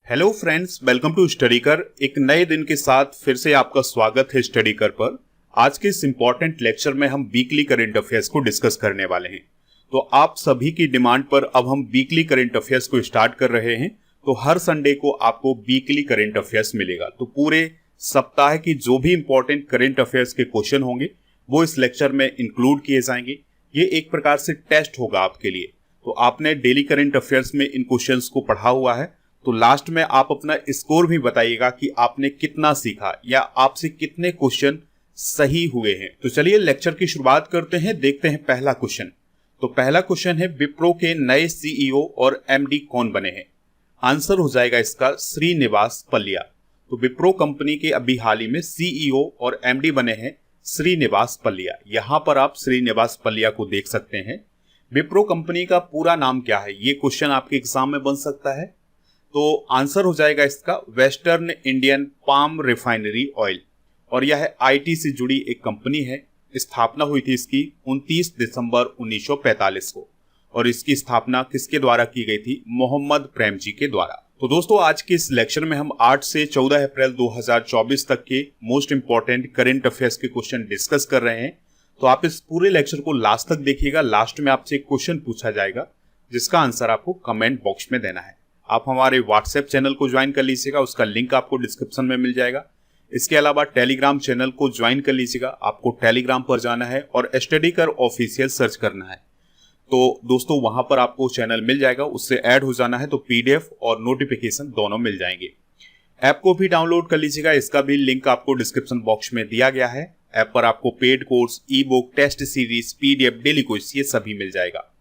Hello friends, welcome to study कर। एक नए दिन के साथ फिर से आपका स्वागत है स्टडी कर पर। आज के इस इम्पोर्टेंट लेक्चर में हम वीकली करंट अफेयर्स को डिस्कस करने वाले हैं। तो आप सभी की डिमांड पर अब हम वीकली करंट अफेयर्स को स्टार्ट कर रहे हैं। तो हर संडे को आपको वीकली करंट अफेयर्स मिलेगा। तो पूरे सप्ताह की जो भी इंपॉर्टेंट करंट अफेयर्स के क्वेश्चन होंगे वो इस लेक्चर में इंक्लूड किए जाएंगे। ये एक प्रकार से टेस्ट होगा आपके लिए। तो आपने डेली करंट अफेयर्स में इन क्वेश्चंस को पढ़ा हुआ है, तो लास्ट में आप अपना स्कोर भी बताइएगा कि आपने कितना सीखा या आपसे कितने क्वेश्चन सही हुए हैं। तो चलिए लेक्चर की शुरुआत करते हैं। देखते हैं पहला क्वेश्चन। तो पहला क्वेश्चन है, विप्रो के नए सीईओ और एमडी कौन बने हैं? आंसर हो जाएगा इसका श्रीनिवास पल्लिया। तो विप्रो कंपनी के अभी हाल ही में सीईओ और एमडी बने हैं श्रीनिवास पल्लिया। यहां पर आप श्रीनिवास पल्लिया को देख सकते हैं। विप्रो कंपनी का पूरा नाम क्या है, ये क्वेश्चन आपके एग्जाम में बन सकता है। तो आंसर हो जाएगा इसका western Indian palm refinery oil, और यह आईटी से जुड़ी एक कंपनी है। स्थापना हुई थी इसकी 29 दिसंबर 1945 को, और इसकी स्थापना किसके द्वारा की गई थी? मोहम्मद प्रेम जी के द्वारा। तो दोस्तों, आज के इस लेक्चर में हम 8 से 14 अप्रैल 2024 तक के मोस्ट इंपॉर्टेंट करंट अफेयर्स के क्वेश्चन डिस्कस कर रहे हैं। तो आप इस पूरे लेक्चर को लास्ट तक देखिएगा। लास्ट में आपसे एक क्वेश्चन पूछा जाएगा जिसका आंसर आपको कमेंट बॉक्स में देना है। आप हमारे व्हाट्सएप चैनल को ज्वाइन कर लीजिएगा, उसका लिंक आपको डिस्क्रिप्शन में मिल जाएगा। इसके अलावा टेलीग्राम चैनल को ज्वाइन कर लीजिएगा। आपको टेलीग्राम पर जाना है और स्टडी कर ऑफिशियल सर्च करना है। तो दोस्तों, वहां पर आपको चैनल मिल जाएगा, उससे ऐड हो जाना है तो पीडीएफ और नोटिफिकेशन दोनों मिल जाएंगे। ऐप को भी डाउनलोड कर लीजिएगा, इसका भी लिंक आपको डिस्क्रिप्शन बॉक्स में दिया गया है। ऐप पर आपको paid course, e book, test series, PDF, daily quiz ये सभी मिल जाएगा।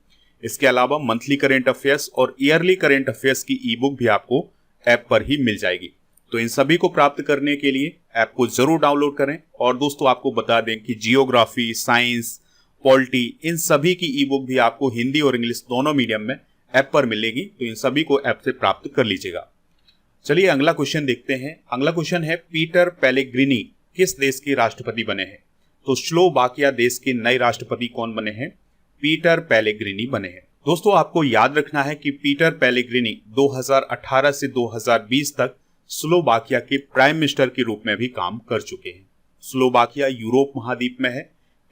इसके अलावा मंथली करंट अफेयर्स और ईयरली करंट अफेयर्स की ई बुक भी आपको ऐप पर ही मिल जाएगी। तो इन सभी को प्राप्त करने के लिए ऐप को जरूर डाउनलोड करें। और दोस्तों, आपको बता दें कि जियोग्राफी, साइंस, पॉलिटी, इन सभी की ई बुक भी आपको हिंदी और इंग्लिश दोनों मीडियम में ऐप पर मिलेगी। तो इन सभी को ऐप से प्राप्त कर लीजिएगा। चलिए अगला क्वेश्चन देखते हैं। अगला क्वेश्चन है, पीटर पेलेग्रिनी किस देश के राष्ट्रपति बने हैं? तो स्लोवाकिया देश के नए राष्ट्रपति कौन बने हैं? पीटर पेलेग्रिनी बने हैं। दोस्तों, आपको याद रखना है कि पीटर पेलेग्रिनी 2018 से 2020 तक स्लोवाकिया के प्राइम मिनिस्टर के रूप में भी काम कर चुके हैं। स्लोवाकिया यूरोप महाद्वीप में है।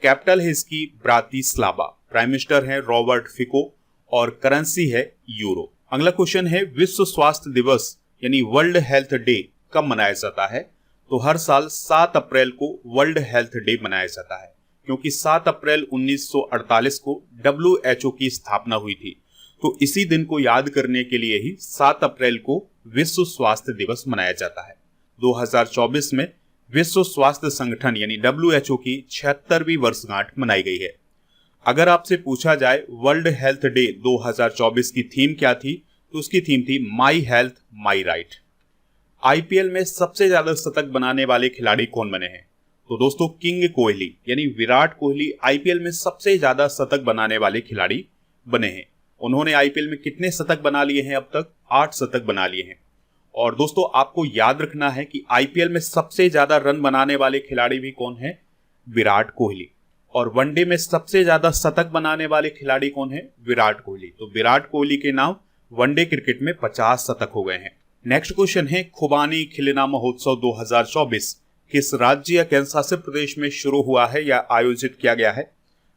कैपिटल है इसकी ब्रातिस्लावा। प्राइम मिनिस्टर है रॉबर्ट फिको और करेंसी है यूरो। अगला क्वेश्चन है, विश्व स्वास्थ्य दिवस यानी वर्ल्ड हेल्थ डे कब मनाया जाता है? तो हर साल 7 अप्रैल को वर्ल्ड हेल्थ डे मनाया जाता है, क्योंकि 7 अप्रैल 1948 को WHO की स्थापना हुई थी। तो इसी दिन को याद करने के लिए ही 7 अप्रैल को विश्व स्वास्थ्य दिवस मनाया जाता है। 2024 में विश्व स्वास्थ्य संगठन यानी WHO की 76वीं वर्षगांठ मनाई गई है। अगर आपसे पूछा जाए वर्ल्ड हेल्थ डे 2024 की थीम क्या थी, तो उसकी थीम थी my health my right. IPL में सबसे ज्यादा शतक बनाने वाले खिलाड़ी कौन बने हैं? तो दोस्तों, किंग कोहली यानी विराट कोहली आईपीएल में सबसे ज्यादा शतक बनाने वाले खिलाड़ी बने हैं। उन्होंने आईपीएल में कितने शतक बना लिए हैं? अब तक 8 शतक बना लिए हैं। और दोस्तों, आपको याद रखना है कि आईपीएल में सबसे ज्यादा रन बनाने वाले खिलाड़ी भी कौन है? विराट कोहली। और वनडे में सबसे ज्यादा शतक बनाने वाले खिलाड़ी कौन है? विराट कोहली। तो विराट कोहली के नाम वनडे क्रिकेट में 50 शतक हो गए हैं। नेक्स्ट क्वेश्चन है, खुबानी खिलना महोत्सव 2024 किस राज्य या केंद्र शासित प्रदेश में शुरू हुआ है या आयोजित किया गया है?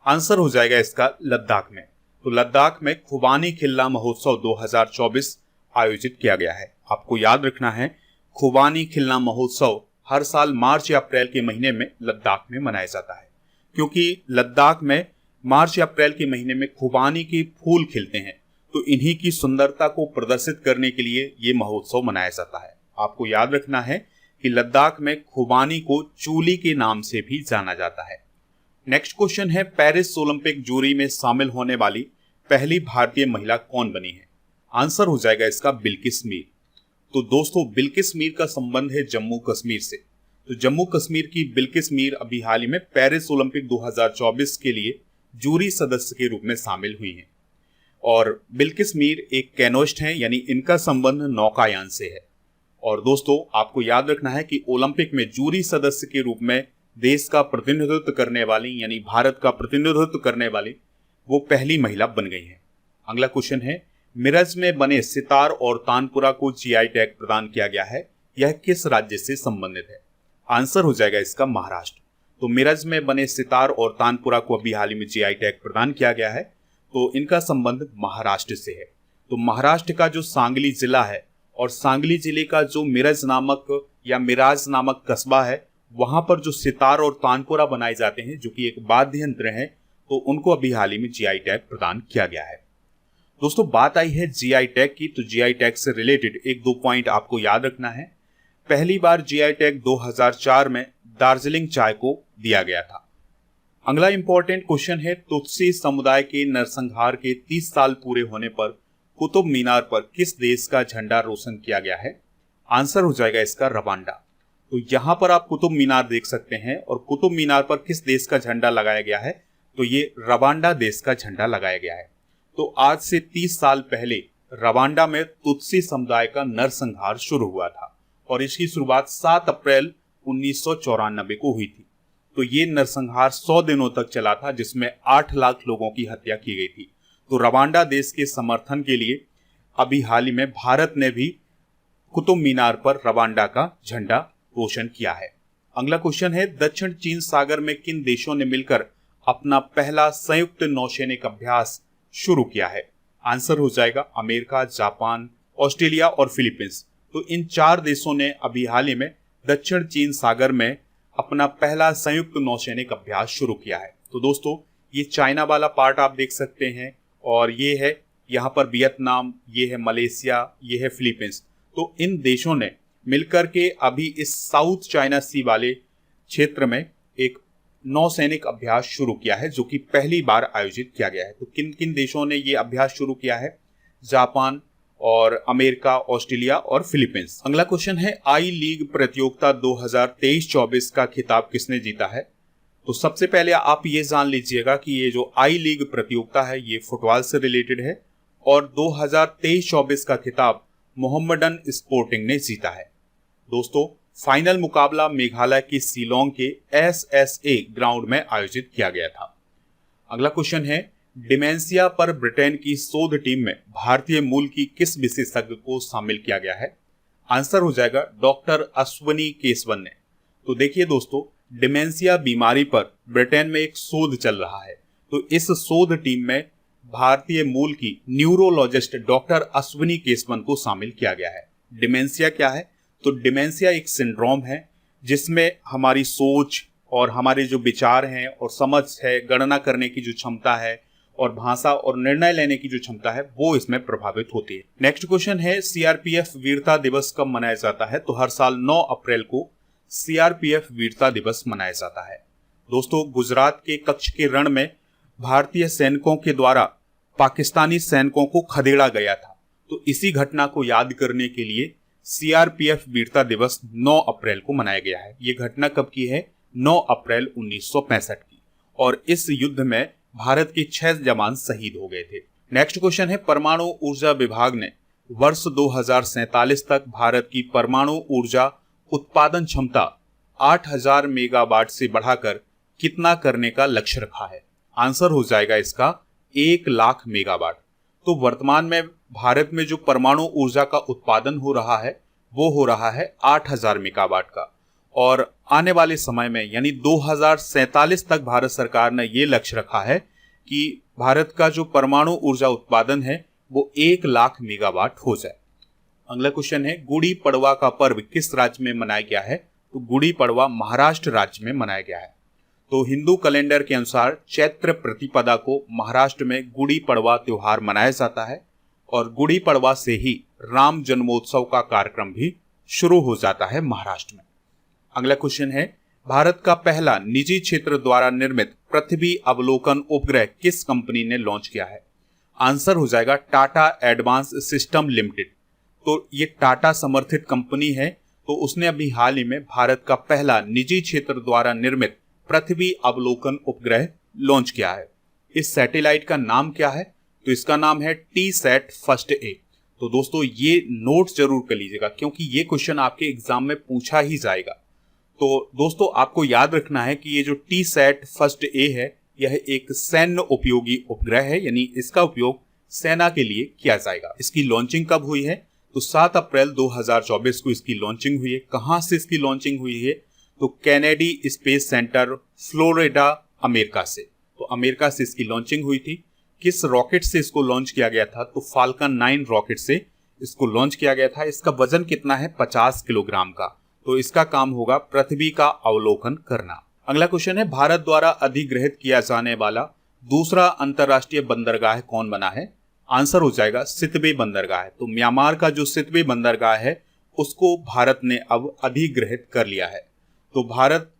आंसर हो जाएगा इसका लद्दाख में। तो लद्दाख में खुबानी खिलना महोत्सव 2024 आयोजित किया गया है। आपको याद रखना है, खुबानी खिलना महोत्सव हर साल मार्च या अप्रैल के महीने में लद्दाख में मनाया जाता है, क्योंकि लद्दाख में मार्च या अप्रैल के महीने में खुबानी के फूल खिलते हैं। तो इन्हीं की सुंदरता को प्रदर्शित करने के लिए ये महोत्सव मनाया जाता है। आपको याद रखना है कि लद्दाख में खुबानी को चूली के नाम से भी जाना जाता है। नेक्स्ट क्वेश्चन है, पेरिस ओलंपिक जूरी में शामिल होने वाली पहली भारतीय महिला कौन बनी है? आंसर हो जाएगा इसका बिल्किस मीर। तो दोस्तों, बिल्किस मीर का संबंध है जम्मू कश्मीर से। तो जम्मू कश्मीर की बिल्किस मीर अभी हाल ही में पेरिस ओलंपिक 2024 के लिए जूरी सदस्य के रूप में शामिल हुई हैं। और बिल्किस मीर एक कैनोइस्ट हैं, यानी इनका संबंध नौकायान से है। और दोस्तों, आपको याद रखना है कि ओलंपिक में जूरी सदस्य के रूप में देश का प्रतिनिधित्व करने वाली यानी भारत का प्रतिनिधित्व करने वाली वो पहली महिला बन गई है। अगला क्वेश्चन है, मिरज में बने सितार और तानपुरा को जीआई टैग प्रदान किया गया है, यह किस राज्य से संबंधित है? आंसर हो जाएगा इसका महाराष्ट्र। तो मिरज में बने सितार और तानपुरा को अभी हाल ही में जीआई टैग प्रदान किया गया है, तो इनका संबंध महाराष्ट्र से है। तो महाराष्ट्र का जो सांगली जिला है और सांगली जिले का जो मिरज नामक या मिराज नामक कस्बा है, वहां पर जो सितार और तानपुरा बनाए जाते हैं जो कि एक वाद्य यंत्र है, तो उनको अभी हाल ही में जीआई टैग प्रदान किया गया है। दोस्तों बात आई है जीआई टैग की, तो जीआई टैग से रिलेटेड एक दो पॉइंट आपको याद रखना है। पहली बार जीआई टैग 2004 में दार्जिलिंग चाय को दिया गया था। अगला इंपॉर्टेंट क्वेश्चन है, तुत्सी समुदाय के नरसंहार के 30 साल पूरे होने पर कुतुब मीनार पर किस देश का झंडा रोशन किया गया है? आंसर हो जाएगा इसका रवांडा। तो यहां पर आप कुतुब मीनार देख सकते हैं और कुतुब मीनार पर किस देश का झंडा लगाया गया है? तो ये रवांडा देश का झंडा लगाया गया है। तो आज से 30 साल पहले रवांडा में तुत्सी समुदाय का नरसंहार शुरू हुआ था और इसकी शुरुआत 7 अप्रैल 1994 को हुई थी। तो ये नरसंहार 100 दिनों तक चला था, जिसमें 8 लाख लोगों की हत्या की गई थी। तो रवांडा देश के समर्थन के लिए अभी हाल ही में भारत ने भी कुतुब मीनार पर रवांडा का झंडा रोशन किया है। अगला क्वेश्चन है, दक्षिण चीन सागर में किन देशों ने मिलकर अपना पहला संयुक्त नौसैनिक अभ्यास शुरू किया है? आंसर हो जाएगा अमेरिका, जापान, ऑस्ट्रेलिया और फिलीपींस। तो इन 4 देशों ने अभी हाल ही में दक्षिण चीन सागर में अपना पहला संयुक्त नौसैनिक अभ्यास शुरू किया है। तो दोस्तों ये चाइना वाला पार्ट आप देख सकते हैं और ये है यहाँ पर वियतनाम, ये है मलेशिया, ये है फिलीपींस। तो इन देशों ने मिलकर के अभी इस साउथ चाइना सी वाले क्षेत्र में एक नौसैनिक अभ्यास शुरू किया है, जो कि पहली बार आयोजित किया गया है। तो किन किन देशों ने ये अभ्यास शुरू किया है? जापान और अमेरिका, ऑस्ट्रेलिया और फिलीपींस। अगला क्वेश्चन है, आई लीग प्रतियोगिता 2023-24 का खिताब किसने जीता है? तो सबसे पहले आप ये जान लीजिएगा कि ये जो आई लीग प्रतियोगिता है ये फुटबॉल से रिलेटेड है और 2023-24 का खिताब मोहम्मडन स्पोर्टिंग ने जीता है। दोस्तों फाइनल मुकाबला मेघालय की शिलोंग के SSA ग्राउंड में आयोजित किया गया था। अगला क्वेश्चन है, डिमेंशिया पर ब्रिटेन की शोध टीम में भारतीय मूल की किस विशेषज्ञ को शामिल किया गया है? आंसर हो जाएगा डॉक्टर अश्वनी केशवन ने। तो देखिए दोस्तों, डिमेंशिया बीमारी पर ब्रिटेन में एक शोध चल रहा है। तो इस शोध टीम में भारतीय मूल की न्यूरोलॉजिस्ट डॉक्टर अश्वनी केशवन को शामिल किया गया है। डिमेंशिया क्या है? तो डिमेंशिया एक सिंड्रोम है जिसमें हमारी सोच और हमारे जो विचार हैं और समझ है, गणना करने की जो क्षमता है और भाषा और निर्णय लेने की जो क्षमता है वो इसमें प्रभावित होती है। नेक्स्ट क्वेश्चन है, सीआरपीएफ वीरता दिवस कब मनाया जाता है? तो हर साल 9 अप्रैल को सीआरपीएफ वीरता दिवस मनाया जाता है। दोस्तों गुजरात के कच्छ के रण में भारतीय सैनिकों के द्वारा पाकिस्तानी सैनिकों को खदेड़ा गया था। तो इसी घटना को याद करने के लिए सीआरपीएफ वीरता दिवस 9 अप्रैल को मनाया गया है। ये घटना कब की है? 9 अप्रैल 1965 की। और इस युद्ध में भारत के 6 जवान शहीद हो गए थे। नेक्स्ट क्वेश्चन है, परमाणु ऊर्जा विभाग ने वर्ष 2047 तक भारत की परमाणु ऊर्जा उत्पादन क्षमता 8000 मेगावाट से बढ़ाकर कितना करने का लक्ष्य रखा है? आंसर हो जाएगा इसका 1 लाख मेगावाट। तो वर्तमान में भारत में जो परमाणु ऊर्जा का उत्पादन हो रहा है वो हो रहा है 8000 मेगावाट का, और आने वाले समय में यानी 2047 तक भारत सरकार ने ये लक्ष्य रखा है कि भारत का जो परमाणु ऊर्जा उत्पादन है वो 1 लाख मेगावाट हो जाए। अगला क्वेश्चन है, गुड़ी पड़वा का पर्व किस राज्य में मनाया गया है? तो गुड़ी पड़वा महाराष्ट्र राज्य में मनाया गया है। तो हिंदू कैलेंडर के अनुसार चैत्र प्रतिपदा को महाराष्ट्र में गुड़ी पड़वा त्योहार मनाया जाता है और गुड़ी पड़वा से ही राम जन्मोत्सव का कार्यक्रम भी शुरू हो जाता है महाराष्ट्र में। अगला क्वेश्चन है, भारत का पहला निजी क्षेत्र द्वारा निर्मित पृथ्वी अवलोकन उपग्रह किस कंपनी ने लॉन्च किया है? आंसर हो जाएगा टाटा एडवांस सिस्टम लिमिटेड। तो ये टाटा समर्थित कंपनी है, तो उसने अभी हाल ही में भारत का पहला निजी क्षेत्र द्वारा निर्मित पृथ्वी अवलोकन उपग्रह लॉन्च किया है। इस सैटेलाइट का नाम क्या है? तो इसका नाम है टीसैट फर्स्ट ए। तो दोस्तों ये नोट जरूर कर लीजिएगा क्योंकि ये क्वेश्चन आपके एग्जाम में पूछा ही जाएगा। तो दोस्तों आपको याद रखना है कि ये जो टीसैट फर्स्ट ए है यह एक सैन्य उपयोगी उपग्रह है, यानी इसका उपयोग सेना के लिए किया जाएगा। इसकी लॉन्चिंग कब हुई है? तो 7 अप्रैल 2024 को इसकी लॉन्चिंग हुई है। कहां से इसकी लॉन्चिंग हुई है? तो Kennedy space centre, Florida, America से। तो अमेरिका से इसकी लॉन्चिंग हुई थी। किस रॉकेट से इसको लॉन्च किया गया था? तो फाल्कन 9 रॉकेट से इसको लॉन्च किया गया था। इसका वजन कितना है? 50 किलोग्राम का। तो इसका काम होगा पृथ्वी का अवलोकन करना। अगला क्वेश्चन है, भारत द्वारा अधिग्रहित किया जाने वाला दूसरा अंतरराष्ट्रीय बंदरगाह कौन बना है? आंसर हो जाएगा सितवे बंदरगाह। तो म्यांमार का जो सितवे बंदरगाह है उसको भारत ने अब अधिग्रहित कर लिया है। तो भारत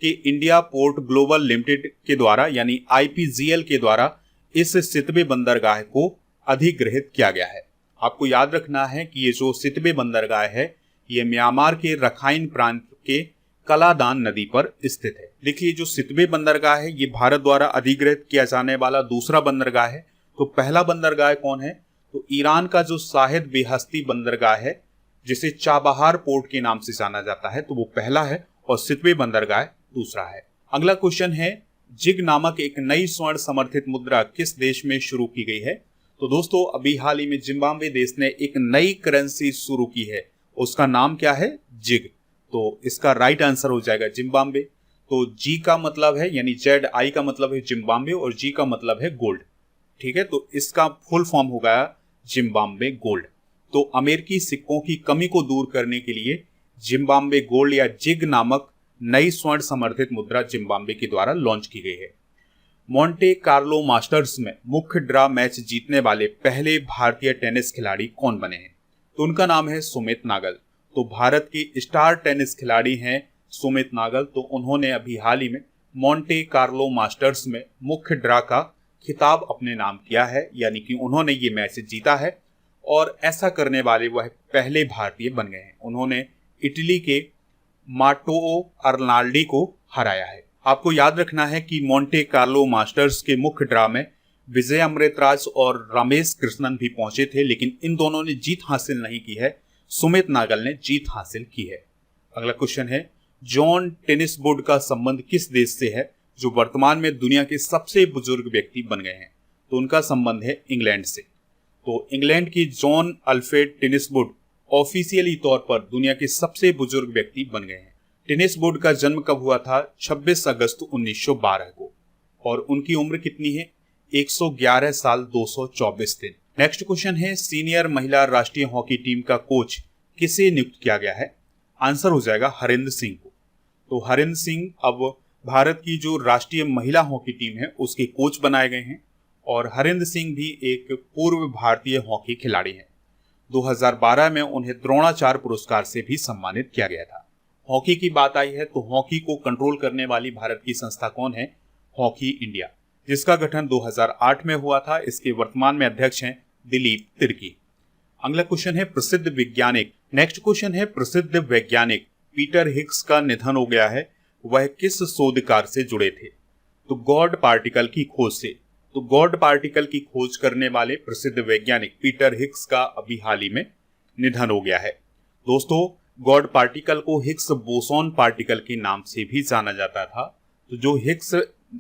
के इंडिया पोर्ट ग्लोबल लिमिटेड के द्वारा यानी IPGL के द्वारा इस सितवे बंदरगाह को अधिग्रहित किया गया है। आपको याद रखना है कि ये जो सितवे बंदरगाह है ये म्यांमार के रखाइन प्रांत के कलादान नदी पर स्थित है। देखिए, जो सितवे बंदरगाह है ये भारत द्वारा अधिग्रहित किया जाने वाला दूसरा बंदरगाह है। तो पहला बंदरगाह कौन है? तो ईरान का जो शाहिद बेहस्ती बंदरगाह है जिसे चाबहार पोर्ट के नाम से जाना जाता है, तो वो पहला है और सितवे बंदरगाह दूसरा है। अगला क्वेश्चन है, जिग नामक एक नई स्वर्ण समर्थित मुद्रा किस देश में शुरू की गई है? तो दोस्तों, अभी हाल ही में जिम्बाब्वे देश ने एक नई करेंसी शुरू की है, उसका नाम क्या है? जिग। तो इसका राइट आंसर हो जाएगा जिम्बाब्वे। तो जी का मतलब है यानी ZI का मतलब है जिम्बाब्वे और जी का मतलब है गोल्ड। ठीक है, तो इसका फुल फॉर्म होगा जिम्बाब्वे गोल्ड। तो अमेरिकी सिक्कों की कमी को दूर करने के लिए जिम्बाब्वे गोल्ड या जिग नामक नई स्वर्ण समर्थित मुद्रा जिम्बाब्वे के द्वारा लॉन्च की गई है। मोंटे कार्लो मास्टर्स में मुख्य ड्रा मैच जीतने वाले पहले भारतीय टेनिस खिलाड़ी कौन बने हैं? तो उनका नाम है सुमित नागल। तो भारत के स्टार टेनिस खिलाड़ी हैं सुमित नागल। तो उन्होंने अभी हाल ही में मोंटे कार्लो मास्टर्स में मुख्य ड्रा का खिताब अपने नाम किया है, यानी कि उन्होंने ये मैच जीता है और ऐसा करने वाले वह पहले भारतीय बन गए हैं। उन्होंने इटली के मार्टो अर्नाल्डी को हराया है। आपको याद रखना है कि मोंटे कार्लो मास्टर्स के मुख्य ड्रा में विजय अमृतराज और रमेश कृष्णन भी पहुंचे थे, लेकिन इन दोनों ने जीत हासिल नहीं की है। सुमित नागल ने जीत हासिल की है। अगला क्वेश्चन है, जॉन टेनिसवुड का संबंध किस देश से है जो वर्तमान में दुनिया के सबसे बुजुर्ग व्यक्ति बन गए हैं? तो उनका संबंध है इंग्लैंड से। तो इंग्लैंड की जॉन अल्फ्रेड टेनिसवुड ऑफिशियली तौर पर दुनिया के सबसे बुजुर्ग व्यक्ति बन गए हैं। टेनिसवुड का जन्म कब हुआ था? 26 अगस्त 1912 को। और उनकी उम्र कितनी है? 111 साल 224 दिन। नेक्स्ट क्वेश्चन है, सीनियर महिला राष्ट्रीय हॉकी टीम का कोच किसे नियुक्त किया गया है? आंसर हो जाएगा हरिंदर सिंह को। तो हरिंदर सिंह अब भारत की जो राष्ट्रीय महिला हॉकी टीम है उसके कोच बनाए गए हैं और हरिंदर सिंह भी एक पूर्व भारतीय हॉकी खिलाड़ी हैं। 2012 में उन्हें द्रोणाचार्य पुरस्कार से भी सम्मानित किया गया था। हॉकी की बात आई है तो हॉकी को कंट्रोल करने वाली भारत की संस्था कौन है? हॉकी इंडिया, जिसका गठन 2008 में हुआ था। इसके वर्तमान में अध्यक्ष हैं दिलीप तिर्की। अगला क्वेश्चन है, प्रसिद्ध वैज्ञानिक। नेक्स्ट क्वेश्चन है, प्रसिद्ध वैज्ञानिक पीटर हिग्स का निधन हो गया है, वह किस शोध कार्य से जुड़े थे? तो गॉड पार्टिकल की खोज से। तो गॉड पार्टिकल की खोज करने वाले प्रसिद्ध वैज्ञानिक पीटर हिग्स का अभी हाल ही में निधन हो गया है। दोस्तों, गॉड पार्टिकल को हिग्स बोसॉन पार्टिकल के नाम से भी जाना जाता था। तो जो हिग्स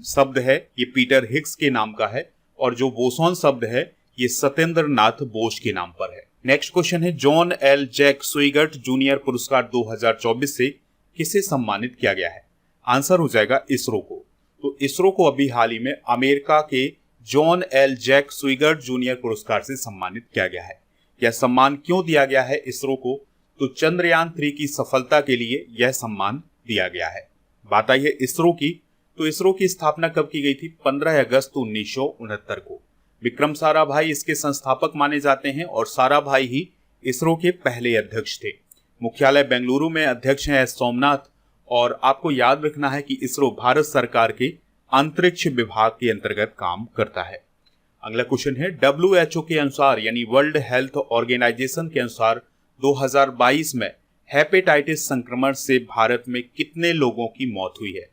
शब्द है ये पीटर हिग्स के नाम का है और जो बोसॉन शब्द है ये सत्येंद्र नाथ बोस के नाम पर है। नेक्स्ट क्वेश्चन है, जॉन एल जैक स्विगर्ट जूनियर पुरस्कार 2024 से किसे सम्मानित किया गया है? आंसर हो जाएगा इसरो को। तो इसरो को अभी हाल ही में अमेरिका के जॉन एल जैक स्विगर्ट जूनियर पुरस्कार से सम्मानित किया गया है। यह सम्मान क्यों दिया गया है इसरो को? तो चंद्रयान 3 की सफलता के लिए यह सम्मान दिया गया है। बात आई है इसरो की, तो इसरो की स्थापना कब की गई थी? 15 अगस्त 1969 को। विक्रम साराभाई इसके संस्थापक माने जाते हैं और साराभाई ही इसरो के पहले अध्यक्ष थे। मुख्यालय बेंगलुरु में अध्यक्ष हैं एस सोमनाथ। और आपको याद रखना है कि इसरो भारत सरकार के अंतरिक्ष विभाग के अंतर्गत काम करता है। अगला क्वेश्चन है, WHO के अनुसार यानी वर्ल्ड हेल्थ ऑर्गेनाइजेशन के अनुसार 2022 में हेपेटाइटिस संक्रमण से भारत में कितने लोगों की मौत हुई है?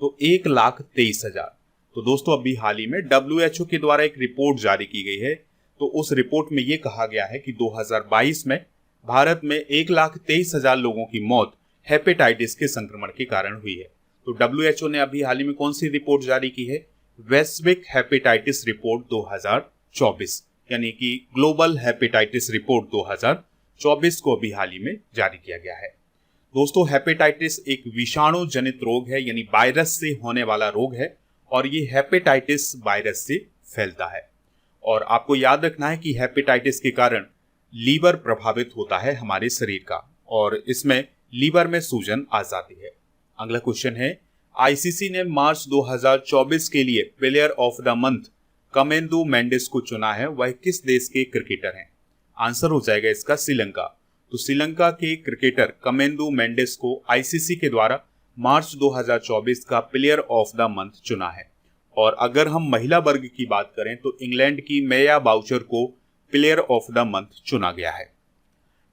तो 1,23,000। तो दोस्तों, अभी हाल ही में WHO के द्वारा एक रिपोर्ट जारी की गई है। तो उस रिपोर्ट में यह कहा गया है कि 2022 में भारत में 1,23,000 लोगों की मौत हेपेटाइटिस के संक्रमण के कारण हुई है। तो WHO ने अभी हाल ही में कौन सी रिपोर्ट जारी की है? वैश्विक हेपेटाइटिस रिपोर्ट 2024, यानी कि ग्लोबल हेपेटाइटिस रिपोर्ट 2024 को अभी हाल ही में जारी किया गया है। दोस्तों, हेपेटाइटिस एक विषाणु जनित रोग है, यानी वायरस से होने वाला रोग है और ये हेपेटाइटिस वायरस से फैलता है। और आपको याद रखना है कि हेपेटाइटिस के कारण लीवर प्रभावित होता है हमारे शरीर का और इसमें लीवर में सूजन आ जाती है। अगला क्वेश्चन है, आईसीसी ने मार्च 2024 के लिए player of the month Kamindu Mendis को चुना है, वह किस देश के क्रिकेटर हैं? आंसर हो जाएगा इसका श्रीलंका। तो श्रीलंका के क्रिकेटर कमेंदु मेंडिस को आईसीसी के द्वारा मार्च 2024 का प्लेयर ऑफ द मंथ चुना है। और अगर हम महिला वर्ग की बात करें तो इंग्लैंड की मेया बाउचर को प्लेयर ऑफ द मंथ चुना गया है।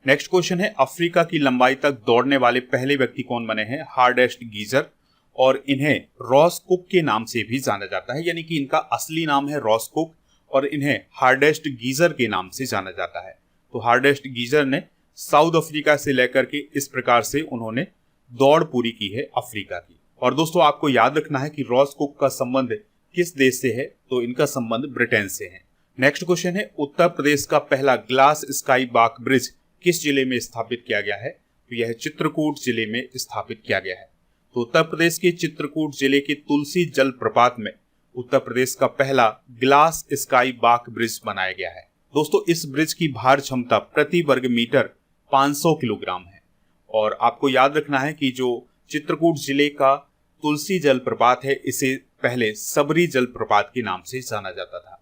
नेक्स्ट क्वेश्चन है, अफ्रीका की लंबाई तक दौड़ने वाले पहले व्यक्ति कौन बने हैं? हार्डेस्ट गीजर, और इन्हें रॉस कुक के नाम से भी जाना जाता है, यानी कि इनका असली नाम है रॉस कुक और इन्हें हार्डेस्ट गीजर के नाम से जाना जाता है। तो हार्डेस्ट गीजर ने साउथ अफ्रीका से लेकर के इस प्रकार से उन्होंने दौड़ पूरी की है अफ्रीका की। और दोस्तों, आपको याद रखना है कि रॉस कुक का संबंध किस देश से है? तो इनका संबंध ब्रिटेन से है। नेक्स्ट क्वेश्चन है, उत्तर प्रदेश का पहला ग्लास स्काई बाक ब्रिज किस जिले में स्थापित किया गया है? तो यह चित्रकूट जिले में स्थापित किया गया है। तो उत्तर प्रदेश के चित्रकूट जिले के तुलसी जल प्रपात में उत्तर प्रदेश का पहला ग्लास स्काई बाक ब्रिज बनाया गया है। दोस्तों, इस ब्रिज की भार क्षमता प्रति वर्ग मीटर 500 किलोग्राम है। और आपको याद रखना है कि जो चित्रकूट जिले का तुलसी जल प्रपात है, इसे पहले सबरी जल प्रपात के नाम से जाना जाता था।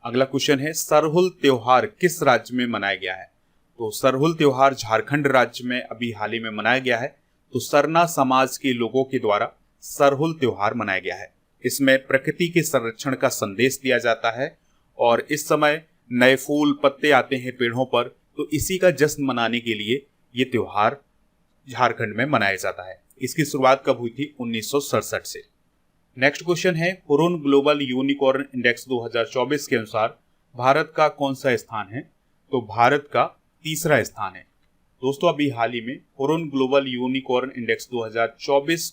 अगला क्वेश्चन है, सरहुल त्योहार किस राज्य में मनाया गया है? तो सरहुल त्योहार झारखंड राज्य में अभी हाल ही में मनाया गया है। तो सरना समाज के लोगों के द्वारा सरहुल त्योहार मनाया गया है। इसमें प्रकृति के संरक्षण का संदेश दिया जाता है और इस समय नए फूल पत्ते आते हैं पेड़ों पर, तो इसी का जश्न मनाने के लिए ये त्योहार झारखंड में मनाया जाता है। इसकी शुरुआत कब हुई थी? 1967 से। नेक्स्ट क्वेश्चन है, हुरुन ग्लोबल यूनिकॉर्न इंडेक्स 2024 के अनुसार भारत का कौन सा स्थान है? तो भारत का तीसरा स्थान है। दोस्तों, अभी हाल ही में हुरुन ग्लोबल यूनिकॉर्न इंडेक्स 2024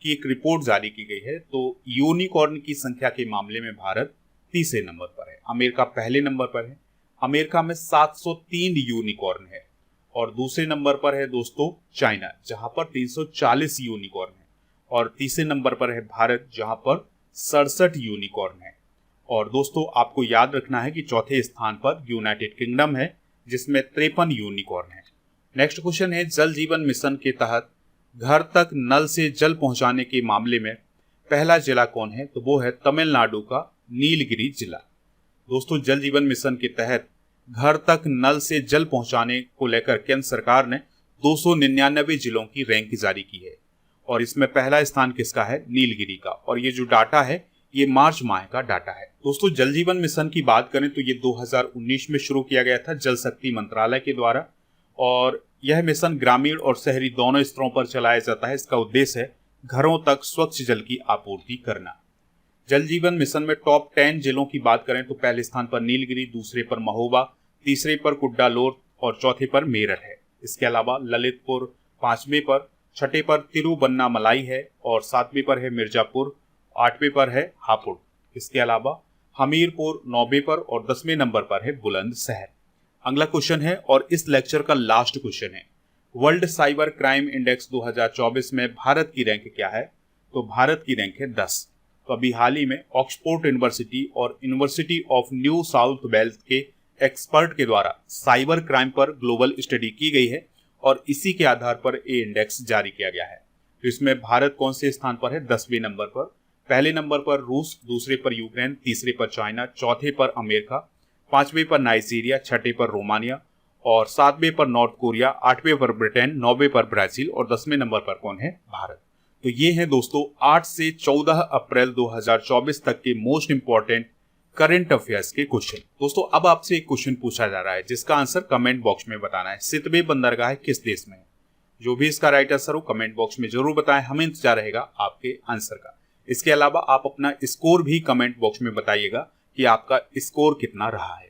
की एक रिपोर्ट जारी की गई है। तो यूनिकॉर्न की संख्या के मामले में भारत तीसरे नंबर पर है, अमेरिका पहले नंबर पर है। अमेरिका में 703 यूनिकॉर्न है और दूसरे नंबर पर है दोस्तों चाइना, जहां पर 340 यूनिकॉर्न है। और तीसरे नंबर पर है भारत, जहां पर 67 यूनिकॉर्न है। और दोस्तों, आपको याद रखना है कि चौथे स्थान पर यूनाइटेड किंगडम है, जिसमें 53 यूनिकॉर्न है। नेक्स्ट क्वेश्चन है, जल जीवन मिशन के तहत घर तक नल से जल पहुंचाने के मामले में पहला जिला कौन है? तो वो है तमिलनाडु का नीलगिरी जिला। दोस्तों, जल जीवन मिशन के तहत घर तक नल से जल पहुंचाने को लेकर केंद्र सरकार ने 299 जिलों की रैंक जारी की है और इसमें पहला स्थान किसका है? नीलगिरी का। और ये जो डाटा है ये मार्च माह का डाटा है। दोस्तों, जल जीवन मिशन की बात करें तो ये 2019 में शुरू किया गया था जल शक्ति मंत्रालय के द्वारा और यह मिशन ग्रामीण और शहरी दोनों स्तरों पर चलाया जाता है। इसका उद्देश्य है घरों तक स्वच्छ जल की आपूर्ति करना। जल जीवन मिशन में टॉप 10 जिलों की बात करें तो पहले स्थान पर नीलगिरी, दूसरे पर महोबा, तीसरे पर कुड्डालोर और चौथे पर मेरठ है। इसके अलावा ललितपुर 5वें पर, छठे पर तिरुवन्नामलाई है और 7वें पर है मिर्जापुर, 8वें पर है हापुड़। इसके अलावा हमीरपुर 9वें पर और 10वें नंबर पर है बुलंदशहर। अगला क्वेश्चन है और इस लेक्चर का लास्ट क्वेश्चन है, वर्ल्ड साइबर क्राइम इंडेक्स 2024 में भारत की रैंक क्या है? तो भारत की रैंक है 10। तो अभी हाल ही में ऑक्सफोर्ड यूनिवर्सिटी और University of New South Wales के एक्सपर्ट के द्वारा साइबर क्राइम पर ग्लोबल स्टडी की गई है और इसी के आधार पर ये इंडेक्स जारी किया गया है। तो इसमें भारत कौन से स्थान पर है? 10वें नंबर पर। पहले नंबर पर रूस, दूसरे पर यूक्रेन, तीसरे पर चाइना, चौथे पर अमेरिका, 5वें पर नाइजीरिया, छठे पर रोमानिया और 7वें पर नॉर्थ कोरिया, 8वें पर ब्रिटेन, 9वें पर ब्राजील और 10वें नंबर पर कौन है? भारत। तो ये हैं दोस्तों 8 से 14 अप्रैल 2024 तक के मोस्ट इंपॉर्टेंट करंट अफेयर्स के क्वेश्चन। दोस्तों, अब आपसे एक क्वेश्चन पूछा जा रहा है जिसका आंसर कमेंट बॉक्स में बताना है। सितवे बंदरगाह किस देश में है? जो भी इसका राइट आंसर हो कमेंट बॉक्स में जरूर बताएं, हमें इंतजार रहेगा आपके आंसर का। इसके अलावा आप अपना स्कोर भी कमेंट बॉक्स में बताइएगा कि आपका स्कोर कितना रहा है।